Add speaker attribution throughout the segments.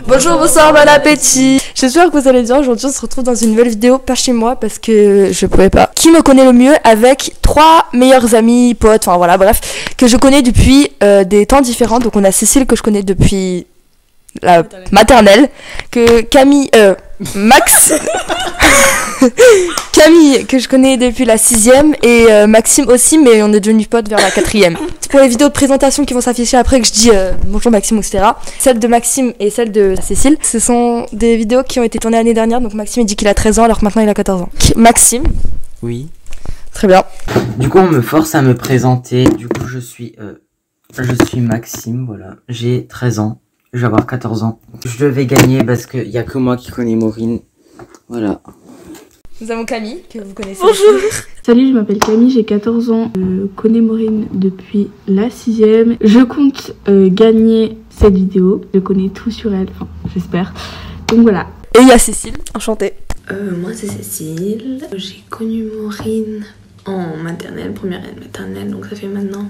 Speaker 1: Bonjour, bonsoir, bon appétit. J'espère que vous allez bien. Aujourd'hui on se retrouve dans une nouvelle vidéo, pas chez moi parce que je pouvais pas. Qui me connaît le mieux avec 3 meilleurs amis, potes, enfin voilà, bref, que je connais depuis des temps différents. Donc on a Cécile que je connais depuis la maternelle, que Camille, Max, Camille que je connais depuis la 6e et Maxime aussi, mais on est devenus potes vers la 4e. C'est pour les vidéos de présentation qui vont s'afficher après que je dis bonjour Maxime, etc. Celle de Maxime et celle de Cécile, ce sont des vidéos qui ont été tournées l'année dernière, donc Maxime il dit qu'il a 13 ans alors que maintenant il a 14 ans. Maxime.
Speaker 2: Oui.
Speaker 1: Très bien.
Speaker 2: Du coup on me force à me présenter, du coup je suis Maxime, voilà, j'ai 13 ans. Je vais avoir 14 ans. Je vais gagner parce qu'il n'y a que moi qui connais Maureen. Voilà.
Speaker 1: Nous avons Camille, que vous connaissez.
Speaker 3: Bonjour. Salut, je m'appelle Camille, j'ai 14 ans. Je connais Maureen depuis la 6e. Je compte gagner cette vidéo. Je connais tout sur elle, enfin, j'espère. Donc voilà.
Speaker 1: Et il y a Cécile, enchantée.
Speaker 4: Moi c'est Cécile. J'ai connu Maureen en maternelle, première année de maternelle, donc ça fait maintenant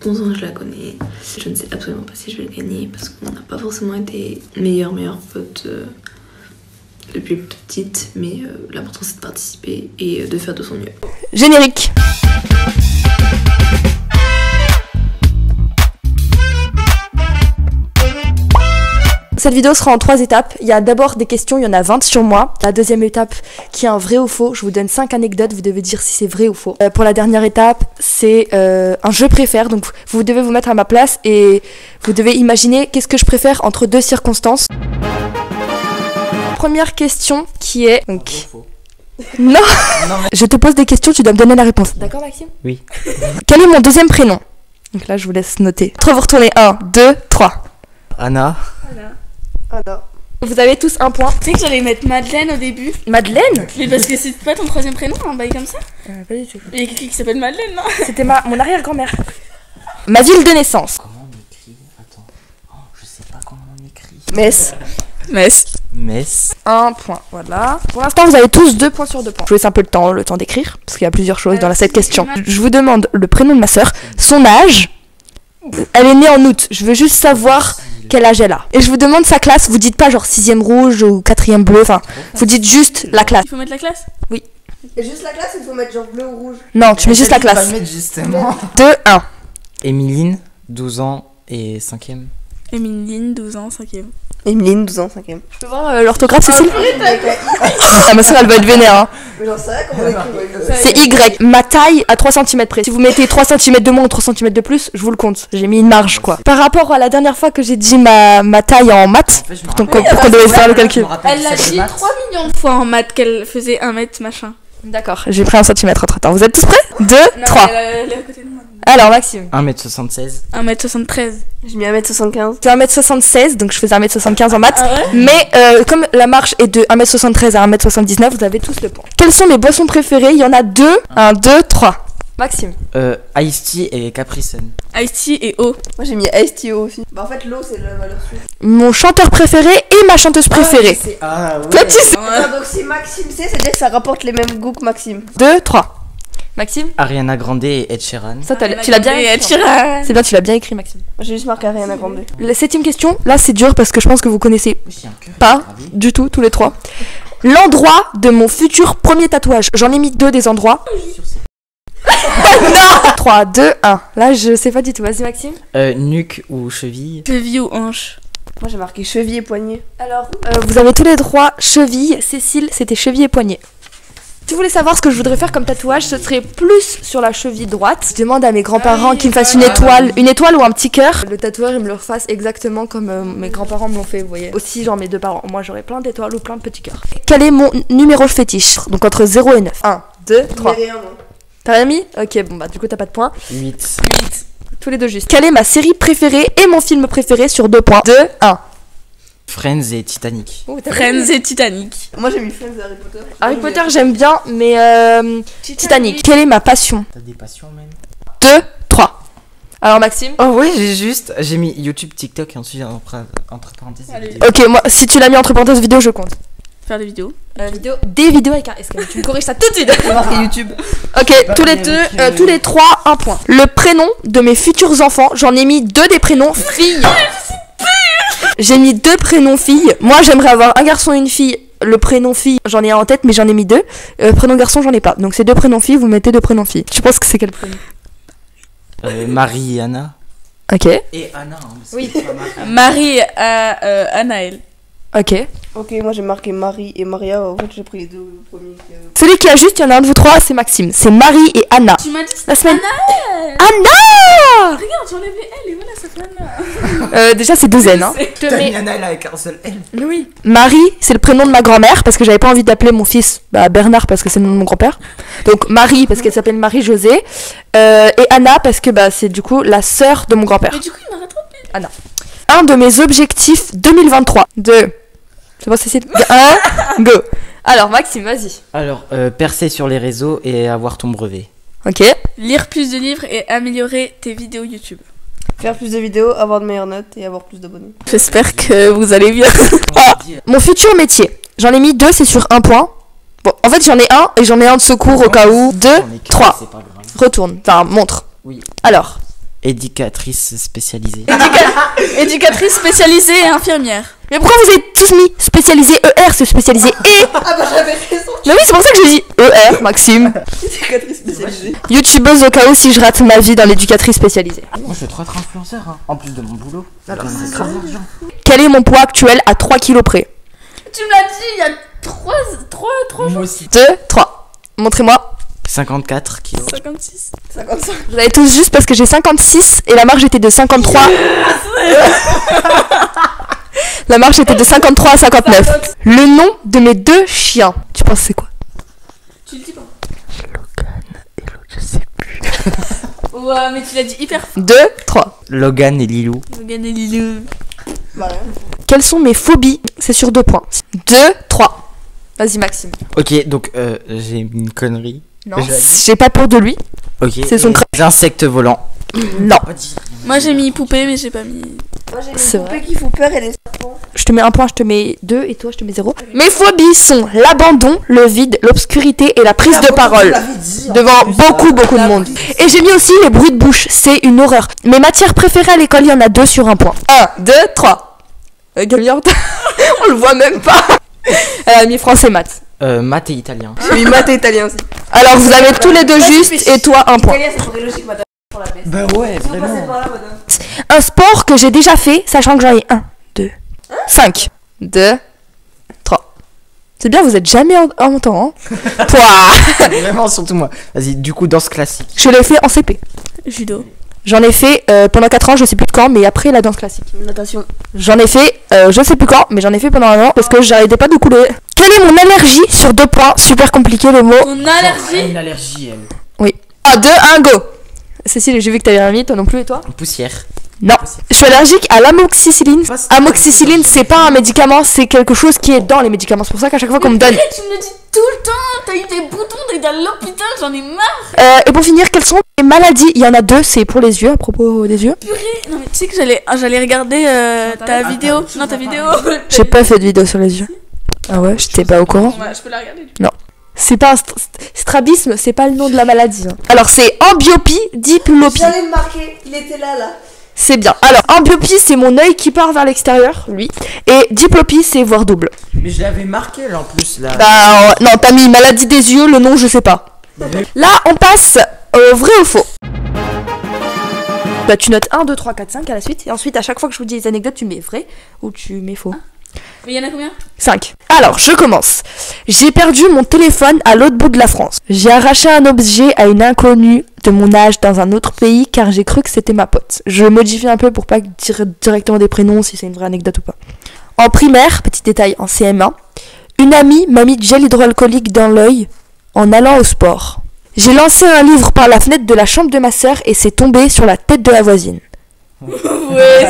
Speaker 4: 11 ans que je la connais. Je ne sais absolument pas si je vais le gagner parce qu'on n'a pas forcément été meilleurs potes depuis petite, mais l'important c'est de participer et de faire de son mieux.
Speaker 1: Générique. Cette vidéo sera en 3 étapes. Il y a d'abord des questions, il y en a 20 sur moi. La deuxième étape qui est un vrai ou faux. Je vous donne 5 anecdotes, vous devez dire si c'est vrai ou faux. Pour la dernière étape, c'est un je préfère. Donc vous devez vous mettre à ma place et vous devez imaginer qu'est-ce que je préfère entre 2 circonstances. Première question qui est... Donc... Non, je te pose des questions, tu dois me donner la réponse. D'accord Maxime?
Speaker 2: Oui.
Speaker 1: Quel est mon deuxième prénom? Donc là je vous laisse noter. Vous retournez 1, 2, 3.
Speaker 2: Anna.
Speaker 1: Vous avez tous un point.
Speaker 5: Tu sais que j'allais mettre Madeleine au début.
Speaker 1: Madeleine?
Speaker 5: Mais parce que c'est pas ton 3e prénom, un bail comme ça.
Speaker 1: Pas du tout.
Speaker 5: Il y a quelqu'un qui s'appelle Madeleine, non?
Speaker 1: C'était mon arrière-grand-mère. Ma ville de naissance.
Speaker 2: Comment on écrit? Attends. Oh, je sais pas comment on écrit.
Speaker 1: Metz. 1 point, voilà. Pour l'instant, vous avez tous 2 points sur 2 points. Je vous laisse un peu le temps d'écrire, parce qu'il y a plusieurs choses dans cette question. Je vous demande le prénom de ma sœur, son âge. Elle est née en août. Je veux juste savoir quel âge elle a. Et je vous demande sa classe. Vous dites pas genre 6e rouge ou 4e bleu. Enfin, vous dites juste la classe.
Speaker 5: Il faut mettre la classe?
Speaker 1: Oui.
Speaker 4: Et juste la classe, il faut mettre genre bleu ou rouge?
Speaker 1: Non, tu mets juste la classe. 2, 1.
Speaker 2: Émiline, 12 ans et 5e.
Speaker 5: Émiline, 12 ans, 5e.
Speaker 4: Émiline, 12 ans, 5e.
Speaker 1: Je peux voir l'orthographe, Cécile? Ah, ma soeur, elle va être vénère. Hein.
Speaker 4: Mais j'en sais rien comment on écrit.
Speaker 1: C'est Y. Ma taille à 3 cm près. Si vous mettez 3 cm de moins ou 3 cm de plus, je vous le compte. J'ai mis une marge, quoi. Par rapport à la dernière fois que j'ai dit ma taille en maths, pour qu'on devait faire le calcul.
Speaker 5: Elle l'a dit 3 millions de fois en maths qu'elle faisait 1 mètre machin.
Speaker 1: D'accord, j'ai pris 1 cm entre temps. Vous êtes tous prêts? 2, 3.
Speaker 5: Elle est à côté de moi.
Speaker 1: Alors, Maxime.
Speaker 2: 1m76.
Speaker 5: 1m73.
Speaker 4: J'ai mis 1m75.
Speaker 1: C'est 1m76, donc je faisais 1m75 en maths.
Speaker 5: Ah ouais?
Speaker 1: Mais comme la marche est de 1m73 à 1m79, vous avez tous le point. Quelles sont mes boissons préférées? Il y en a 2. 1, 2, 3. Maxime.
Speaker 2: Ice Tea et Capri Sun.
Speaker 5: Ice Tea et eau.
Speaker 4: Moi j'ai mis STO aussi. Bah en fait l'eau c'est la valeur sûre.
Speaker 1: Mon chanteur préféré et ma chanteuse préférée.
Speaker 2: Ah ouais.
Speaker 1: Toi, tu sais.
Speaker 4: Donc si Maxime sait, c'est-à-dire que ça rapporte les mêmes goûts que Maxime.
Speaker 1: 2, 3. Maxime.
Speaker 2: Ariana Grande et Ed Sheeran.
Speaker 1: Ça, tu l'as bien écrit. C'est bien, tu l'as bien écrit, Maxime.
Speaker 4: J'ai juste marqué Ariana Grande.
Speaker 1: La 7ème question, là c'est dur parce que je pense que vous connaissez pas du tout, tous les 3. L'endroit de mon futur premier tatouage. J'en ai mis 2 des endroits. Non. 3, 2, 1. Là je sais pas du tout. Vas-y Maxime.
Speaker 2: Nuque ou cheville.
Speaker 5: Cheville ou hanche?
Speaker 4: Moi j'ai marqué cheville et poignet.
Speaker 1: Alors, vous avez tous les droits cheville. Cécile, c'était cheville et poignet. Si vous voulez savoir ce que je voudrais faire comme tatouage, ce serait plus sur la cheville droite. Je demande à mes grands-parents qu'ils me fassent une étoile ou un petit cœur. Le tatoueur, il me le refasse exactement comme mes grands-parents me l'ont fait, vous voyez. Aussi, genre mes 2 parents. Moi, j'aurais plein d'étoiles ou plein de petits cœurs. Quel est mon numéro fétiche? Donc entre 0 et 9. 1, 2, 3. T'as rien mis? Ok, bon bah du coup t'as pas de points.
Speaker 2: 8.
Speaker 1: Tous les 2 juste. Quelle est ma série préférée et mon film préféré sur 2 points? 2, 1.
Speaker 2: Friends et Titanic.
Speaker 5: Friends et Titanic.
Speaker 4: Moi j'ai mis Friends et Harry Potter.
Speaker 1: Harry Potter j'aime bien, mais Titanic. Quelle est ma passion?
Speaker 2: T'as des passions même?
Speaker 1: 2, 3. Alors Maxime?
Speaker 2: Oh ouais, j'ai mis YouTube, TikTok et ensuite entre parenthèses.
Speaker 1: Ok, moi si tu l'as mis entre parenthèses vidéo, je compte.
Speaker 5: Faire des vidéos.
Speaker 1: Des vidéos avec un S. Tu me corriges ça tout de suite.
Speaker 4: J'ai marqué YouTube.
Speaker 1: Ok, tous les 3, 1 point. Le prénom de mes futurs enfants, j'en ai mis 2 des prénoms filles. J'ai mis 2 prénoms filles. Moi, j'aimerais avoir un garçon et une fille. Le prénom fille, j'en ai un en tête, mais j'en ai mis 2. Prénom garçon, j'en ai pas. Donc c'est 2 prénoms filles, vous mettez 2 prénoms filles. Tu penses que c'est quel prénom?
Speaker 2: Marie et Anna.
Speaker 1: Ok.
Speaker 2: Et Anna, hein, parce
Speaker 1: Oui.
Speaker 2: que c'est pas Marie.
Speaker 5: Marie à Anaël.
Speaker 1: Ok.
Speaker 6: Ok, moi j'ai marqué Marie et Maria. En fait, j'ai pris les 2 premiers.
Speaker 1: Celui qui a juste, il y en a un de vous 3, c'est Maxime. C'est Marie et Anna.
Speaker 5: Tu m'as dit
Speaker 1: La semaine.
Speaker 5: Anaël.
Speaker 1: Anna.
Speaker 5: Regarde, j'ai enlevé elle et voilà, ça fait Anna.
Speaker 1: Déjà, c'est 2 N. Hein. Je te
Speaker 2: T'as
Speaker 1: mets-
Speaker 2: mis Anna là avec un seul L.
Speaker 1: Oui. Marie, c'est le prénom de ma grand-mère parce que j'avais pas envie d'appeler mon fils Bernard parce que c'est le nom de mon grand-père. Donc Marie parce qu'elle s'appelle Marie-Josée. Et Anna parce que c'est du coup la sœur de mon grand-père.
Speaker 5: Mais du coup, il m'a rattrapé.
Speaker 1: Un de mes objectifs 2023. C'est bon, Cécile. 1, go. Alors Maxime, vas-y.
Speaker 2: Alors, percer sur les réseaux et avoir ton brevet.
Speaker 1: Ok.
Speaker 5: Lire plus de livres et améliorer tes vidéos YouTube.
Speaker 6: Faire plus de vidéos, avoir de meilleures notes et avoir plus d'abonnés.
Speaker 5: J'espère que vous allez bien.
Speaker 1: Mon futur métier. J'en ai mis 2, c'est sur un point. Bon, en fait j'en ai un et j'en ai un de secours au cas où. 2,
Speaker 2: J'en ai que,
Speaker 1: 3.
Speaker 2: C'est pas grave.
Speaker 1: Retourne. Enfin, montre.
Speaker 2: Oui.
Speaker 1: Alors.
Speaker 2: Éducatrice spécialisée.
Speaker 5: Éducatrice spécialisée et infirmière.
Speaker 1: Mais pourquoi vous avez tous mis spécialisé ER, c'est spécialisé E?
Speaker 6: Ah bah j'avais raison.
Speaker 1: Mais oui, c'est pour ça que j'ai dit ER, Maxime.
Speaker 6: Éducatrice spécialisée.
Speaker 1: YouTubeuse au cas où si je rate ma vie dans l'éducatrice spécialisée.
Speaker 2: Moi, je suis trop être influenceur, hein. En plus de mon boulot.
Speaker 1: Alors,
Speaker 2: c'est grave d'argent.
Speaker 1: Quel est mon poids actuel à 3 kilos près?
Speaker 5: Tu me l'as dit il y a 3 jours.
Speaker 2: aussi.
Speaker 1: 2, 3. Montrez-moi.
Speaker 2: 54 kilos.
Speaker 5: 56.
Speaker 6: 55.
Speaker 1: Vous avez tous juste parce que j'ai 56 et la marge était de 53. La marge était de 53 à 59. Le nom de mes 2 chiens. Tu penses c'est quoi?
Speaker 5: Tu le dis pas.
Speaker 2: Logan et l'autre, je sais plus.
Speaker 5: Ouais, mais tu l'as dit hyper fort.
Speaker 1: 2, 3.
Speaker 2: Logan et Lilou.
Speaker 5: Logan et Lilou.
Speaker 6: Bah rien.
Speaker 1: Quelles sont mes phobies? C'est sur 2 points. 2, 3. Vas-y Maxime.
Speaker 2: Ok, donc j'ai une connerie.
Speaker 1: Non.
Speaker 2: J'ai dit.
Speaker 1: J'ai pas peur de lui.
Speaker 2: Ok.
Speaker 1: C'est son
Speaker 2: Les insectes volants.
Speaker 1: Non.
Speaker 5: Moi j'ai mis poupée, mais j'ai pas mis.
Speaker 6: Moi j'ai
Speaker 1: C'est
Speaker 6: les poupées qui font peur et les serpents.
Speaker 1: Je te mets 1 point, je te mets 2 et toi je te mets 0. Mes phobies sont l'abandon, le vide, l'obscurité et la prise de parole. Devant beaucoup de monde. Et j'ai mis aussi les bruits de bouche, c'est une horreur. Mes matières préférées à l'école, il y en a 2 sur 1 point. 1, 2, 3. Camille, on le voit même pas. Elle a mis français maths.
Speaker 2: Maths et italien.
Speaker 6: J'ai mis maths et italien aussi.
Speaker 1: Alors vous avez tous les 2 juste et toi 1 point.
Speaker 6: Italien, ça paraît logique, madame. Pour la baisse.
Speaker 2: Bah ouais,
Speaker 6: Vous passez
Speaker 2: vraiment.
Speaker 6: par là, madame.
Speaker 1: Un sport que j'ai déjà fait, sachant que j'en ai 1, 2, 5, 2, 3. C'est bien, vous êtes jamais en même temps, hein. Toi.
Speaker 2: Vraiment, surtout moi. Vas-y, du coup, danse classique.
Speaker 1: Je l'ai fait en CP.
Speaker 5: Judo.
Speaker 1: J'en ai fait pendant 4 ans, je sais plus de quand, mais après la danse classique.
Speaker 6: Natation.
Speaker 1: J'en ai fait, je sais plus quand, mais j'en ai fait pendant 1 an parce que j'arrêtais pas de couler. Quelle est mon allergie sur 2 points? Super compliqué le mot.
Speaker 5: Ton allergie.
Speaker 2: Une allergie, elle.
Speaker 1: Oui. 1, 2, 1, go. Cécile, j'ai vu que t'avais rien mis, toi non plus et toi?
Speaker 2: Poussière.
Speaker 1: Non. Je suis allergique à l'amoxicilline. Amoxicilline, c'est pas un médicament, c'est quelque chose qui est dans les médicaments. C'est pour ça qu'à chaque fois qu'on me donne.
Speaker 5: Tu me le dis tout le temps. T'as eu des boutons, t'as été à l'hôpital, j'en ai marre.
Speaker 1: Et pour finir, quelles sont les maladies? Il y en a 2, c'est pour les yeux, à propos des yeux.
Speaker 5: Purée. Non mais tu sais que j'allais regarder ta vidéo. Non, ta vidéo.
Speaker 1: J'ai pas fait de vidéo sur les yeux. Ah ouais, j'étais pas au courant.
Speaker 5: Ouais, je peux la regarder.
Speaker 1: C'est pas un strabisme, c'est pas le nom de la maladie. Hein. Alors c'est ambyopie, diplopie.
Speaker 6: J'allais le marquer, il était là.
Speaker 1: C'est bien. Alors ambyopie, c'est mon œil qui part vers l'extérieur, lui. Et diplopie, c'est voir double.
Speaker 2: Mais je l'avais marqué là en plus là.
Speaker 1: Bah non, t'as mis maladie des yeux, le nom je sais pas. Là, on passe au vrai ou faux. Bah tu notes 1, 2, 3, 4, 5 à la suite. Et ensuite, à chaque fois que je vous dis les anecdotes, tu mets vrai ou tu mets faux.
Speaker 5: Mais il y en a combien?
Speaker 1: 5. Alors, je commence. J'ai perdu mon téléphone à l'autre bout de la France. J'ai arraché un objet à une inconnue de mon âge dans un autre pays car j'ai cru que c'était ma pote. Je modifie un peu pour pas dire directement des prénoms si c'est une vraie anecdote ou pas. En primaire, petit détail, en CM1, une amie m'a mis de gel hydroalcoolique dans l'œil en allant au sport. J'ai lancé un livre par la fenêtre de la chambre de ma sœur et c'est tombé sur la tête de la voisine.
Speaker 5: Ouais,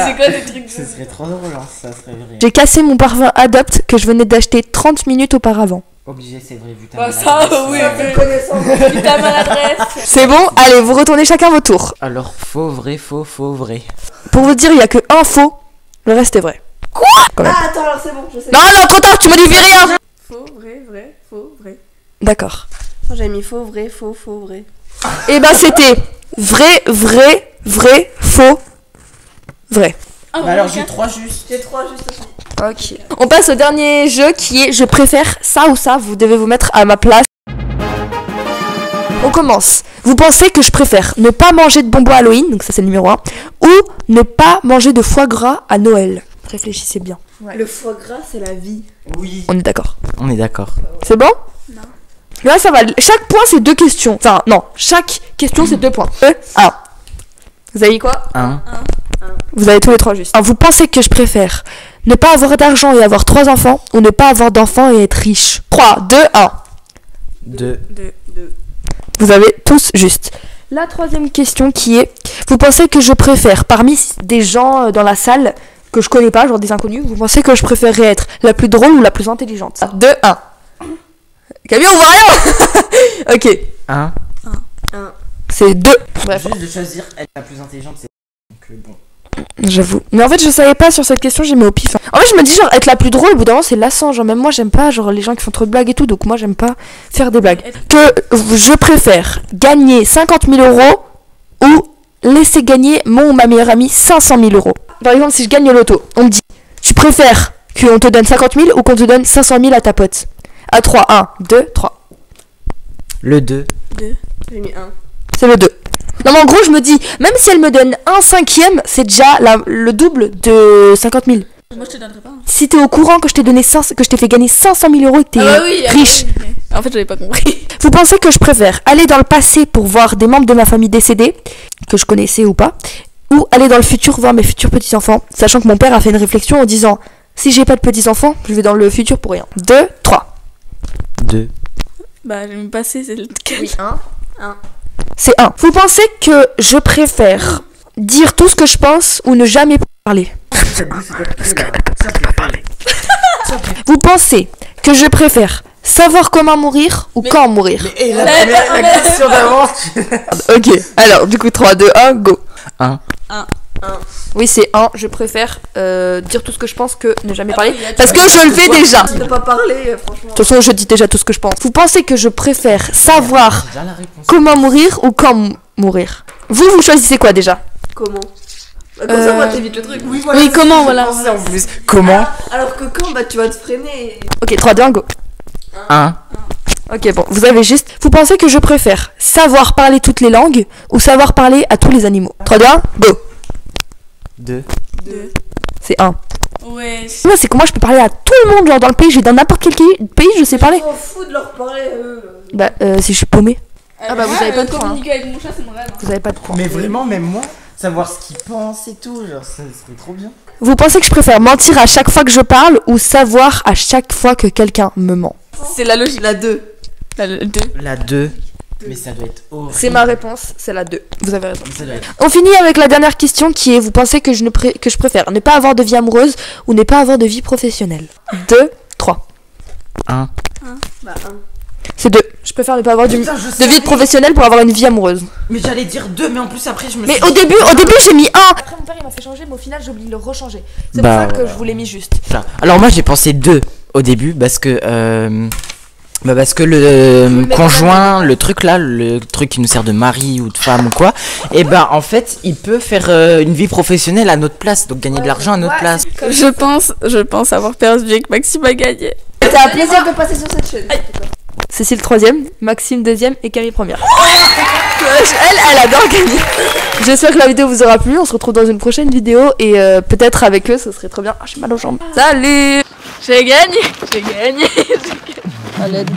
Speaker 5: c'est quoi ces trucs?
Speaker 2: Ce serait trop drôle, hein, ça serait vrai.
Speaker 1: J'ai cassé mon parfum Adopt que je venais d'acheter 30 minutes auparavant.
Speaker 2: Obligé, c'est vrai, vu ta
Speaker 5: Bah
Speaker 2: maladie.
Speaker 5: ça, oui, vu ta maladresse.
Speaker 1: C'est bon? Allez, vous retournez chacun vos tours.
Speaker 2: Alors, faux, vrai, faux, faux, vrai.
Speaker 1: Pour vous dire, il y a que un faux, le reste est vrai. Quoi? Quand même.
Speaker 6: Ah, attends, alors c'est bon, je sais.
Speaker 1: Non, non, trop tard, tu modifies rien.
Speaker 5: Faux, vrai, faux, vrai.
Speaker 1: D'accord.
Speaker 6: Moi j'avais mis faux, vrai, vrai.
Speaker 1: Et ben c'était vrai, faux, vrai.
Speaker 5: Ah,
Speaker 7: Bah alors j'ai 3 justes.
Speaker 6: J'ai 3 juste aussi.
Speaker 1: Ok. On passe au dernier jeu qui est je préfère ça ou ça. Vous devez vous mettre à ma place. On commence. Vous pensez que je préfère ne pas manger de bonbons Halloween, donc ça c'est le numéro 1, ou ne pas manger de foie gras à Noël? Réfléchissez bien.
Speaker 6: Le foie gras, c'est la vie.
Speaker 7: Oui.
Speaker 1: On est d'accord.
Speaker 2: On est d'accord.
Speaker 1: C'est bon? Non. Là ça va. Chaque point c'est 2 questions. Enfin non, chaque question c'est 2 points. 1. Vous avez dit quoi?
Speaker 2: 1.
Speaker 1: Vous avez tous les 3 juste. Alors, vous pensez que je préfère ne pas avoir d'argent et avoir 3 enfants, ou ne pas avoir d'enfants et être riche? 3, 2, 1.
Speaker 2: 2.
Speaker 1: Vous avez tous juste. La troisième question qui est, vous pensez que je préfère, parmi des gens dans la salle que je connais pas, genre des inconnus, vous pensez que je préférerais être la plus drôle ou la plus intelligente? 2, 1. Camille, on voit rien. Ok.
Speaker 2: 1.
Speaker 1: C'est 2. Bref,
Speaker 7: Juste de choisir être la plus intelligente, c'est... Donc bon.
Speaker 1: j'avoue. Mais en fait, je savais pas sur cette question, j'ai mis au pif. En fait, je me dis, genre, être la plus drôle, au bout d'un moment, c'est lassant. Genre, même moi, j'aime pas, genre, les gens qui font trop de blagues et tout. Donc, moi, j'aime pas faire des blagues. Que je préfère gagner 50 000 € ou laisser gagner mon ou ma meilleure amie 500 000 €. Par exemple, si je gagne le loto, on me dit, tu préfères qu'on te donne 50 000 ou qu'on te donne 500 000 à ta pote? À 3, 1, 2, 3.
Speaker 2: Le 2.
Speaker 6: J'ai mis 1.
Speaker 1: C'est le 2. Non mais en gros je me dis, même si elle me donne 1/5, c'est déjà le double de 50 000.
Speaker 5: Moi, je te donnerai pas.
Speaker 1: Si t'es au courant que je t'ai donné que je t'ai fait gagner 500 000 € et que t'es riche.
Speaker 5: Oui. En fait, j'avais pas compris.
Speaker 1: Vous pensez que je préfère aller dans le passé pour voir des membres de ma famille décédés, que je connaissais ou pas, ou aller dans le futur voir mes futurs petits-enfants, sachant que mon père a fait une réflexion en disant, si j'ai pas de petits-enfants, je vais dans le futur pour rien. 2, 3.
Speaker 2: 2.
Speaker 5: Bah, j'ai même passé, c'est le
Speaker 1: Oui, 1. C'est 1. Vous pensez que je préfère dire tout ce que je pense ou ne jamais parler? Vous pensez que je préfère savoir comment mourir ou quand mourir?
Speaker 7: Et la question d'avant.
Speaker 1: Ok, alors du coup 3, 2, 1, go.
Speaker 2: 1.
Speaker 1: Oui, c'est 1. Je préfère dire tout ce que je pense que ne jamais parler.
Speaker 5: il y a-
Speaker 1: Parce que je le fais déjà. De
Speaker 6: De pas parler, franchement.
Speaker 1: toute façon, je dis déjà tout ce que je pense. Vous pensez que je préfère savoir
Speaker 7: Déjà la réponse.
Speaker 1: comment mourir ou quand mourir? Vous choisissez quoi déjà?
Speaker 6: Comment? Bah, comme ça, moi, t'évites le truc.
Speaker 7: Oui,
Speaker 5: Oui, comment, voilà.
Speaker 7: En plus. Comment?
Speaker 6: Alors que quand, bah, tu vas te freiner.
Speaker 1: Ok, 3, 2, 1, go.
Speaker 2: 1.
Speaker 1: Ok, bon, vous avez juste. Vous pensez que je préfère savoir parler toutes les langues ou savoir parler à tous les animaux? 3, 2, 1, go.
Speaker 2: 2.
Speaker 1: C'est 1.
Speaker 5: Ouais.
Speaker 1: Moi, c'est que moi, je peux parler à tout le monde, genre dans le pays. Je vais dans n'importe quel pays, je sais parler.
Speaker 6: On s'en fout de leur parler à eux.
Speaker 1: Bah, si je suis paumée. Ah bah, vous avez pas de points, hein.
Speaker 5: Communiquer avec mon chat, c'est mon rêve.
Speaker 1: Vous avez pas de points.
Speaker 7: Mais vraiment, même moi, savoir ce qu'il pense et tout, genre, ça serait trop bien.
Speaker 1: Vous pensez que je préfère mentir à chaque fois que je parle ou savoir à chaque fois que quelqu'un me ment?
Speaker 5: C'est la logique.
Speaker 6: La 2.
Speaker 5: La 2.
Speaker 2: La 2.
Speaker 7: Mais ça doit être horrible.
Speaker 1: C'est ma réponse, c'est la 2. Vous avez raison.
Speaker 7: Ça doit être...
Speaker 1: On finit avec la dernière question qui est, vous pensez que je préfère ne pas avoir de vie amoureuse ou ne pas avoir de vie professionnelle? 2, 3.
Speaker 2: 1.
Speaker 6: Bah, 1.
Speaker 1: C'est 2. Je préfère ne pas avoir de
Speaker 7: Putain, je
Speaker 1: vie
Speaker 7: savais.
Speaker 1: professionnelle pour avoir une vie amoureuse.
Speaker 7: Mais j'allais dire 2, mais en plus après je me
Speaker 1: Mais
Speaker 7: suis
Speaker 1: au
Speaker 7: dit-
Speaker 1: début j'ai mis 1. Après mon père il m'a fait changer, mais au final j'ai oublié de le rechanger. C'est
Speaker 2: Bah,
Speaker 1: pour ça que
Speaker 2: voilà.
Speaker 1: je vous l'ai mis juste.
Speaker 2: Voilà. Alors moi j'ai pensé 2 au début parce que le conjoint, le truc là, le truc qui nous sert de mari ou de femme ou quoi, et ben en fait il peut faire une vie professionnelle à notre place, donc gagner de l'argent à notre place.
Speaker 5: Je pense avoir perdu et que Maxime a gagné.
Speaker 6: C'était un plaisir de passer sur cette chaîne.
Speaker 1: Cécile 3ème, Maxime 2ème et Camille 1ère. Elle adore Camille. J'espère que la vidéo vous aura plu. On se retrouve dans une prochaine vidéo et peut-être avec eux, ce serait trop bien. Ah, j'ai mal aux jambes. Salut.
Speaker 5: J'ai gagné.
Speaker 1: À l'aide.